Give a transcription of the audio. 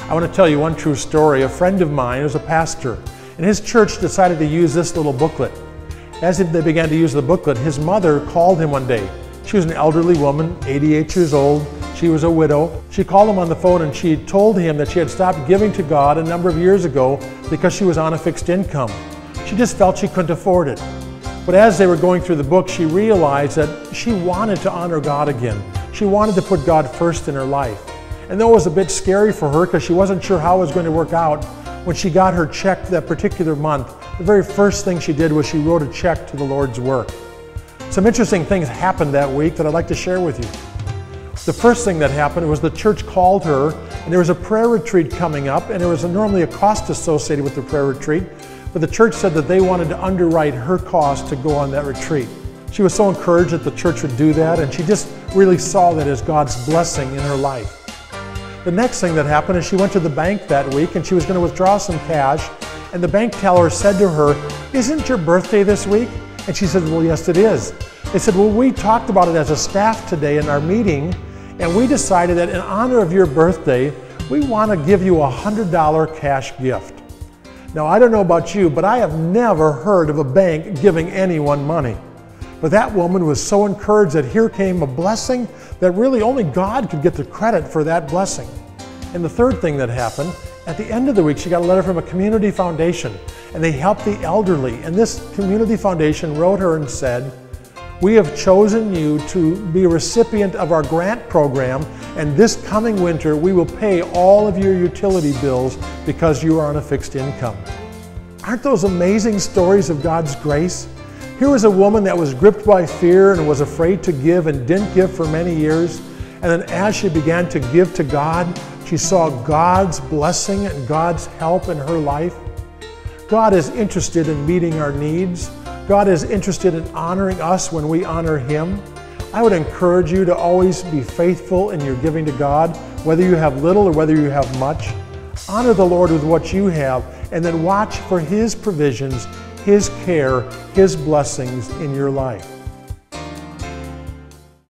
I want to tell you one true story. A friend of mine is a pastor, and his church decided to use this little booklet. As they began to use the booklet, his mother called him one day. She was an elderly woman, 88 years old. She was a widow. She called him on the phone and she told him that she had stopped giving to God a number of years ago because she was on a fixed income. She just felt she couldn't afford it. But as they were going through the book, she realized that she wanted to honor God again. She wanted to put God first in her life. And though it was a bit scary for her because she wasn't sure how it was going to work out, when she got her check that particular month, the very first thing she did was she wrote a check to the Lord's work. Some interesting things happened that week that I'd like to share with you. The first thing that happened was the church called her, and there was a prayer retreat coming up, and there was normally a cost associated with the prayer retreat, but the church said that they wanted to underwrite her cost to go on that retreat. She was so encouraged that the church would do that, and she just really saw that as God's blessing in her life. The next thing that happened is she went to the bank that week and she was going to withdraw some cash, and the bank teller said to her, "Isn't your birthday this week?" And she said, "Well, yes, it is." They said, "Well, we talked about it as a staff today in our meeting, and we decided that in honor of your birthday, we want to give you a $100 cash gift." Now, I don't know about you, but I have never heard of a bank giving anyone money. But that woman was so encouraged that here came a blessing that really only God could get the credit for that blessing. And the third thing that happened, at the end of the week, she got a letter from a community foundation, and they helped the elderly. And this community foundation wrote her and said, "We have chosen you to be a recipient of our grant program, and this coming winter we will pay all of your utility bills because you are on a fixed income." Aren't those amazing stories of God's grace? Here was a woman that was gripped by fear and was afraid to give and didn't give for many years. And then as she began to give to God, she saw God's blessing and God's help in her life. God is interested in meeting our needs. God is interested in honoring us when we honor Him. I would encourage you to always be faithful in your giving to God, whether you have little or whether you have much. Honor the Lord with what you have, and then watch for His provisions, His care, His blessings in your life.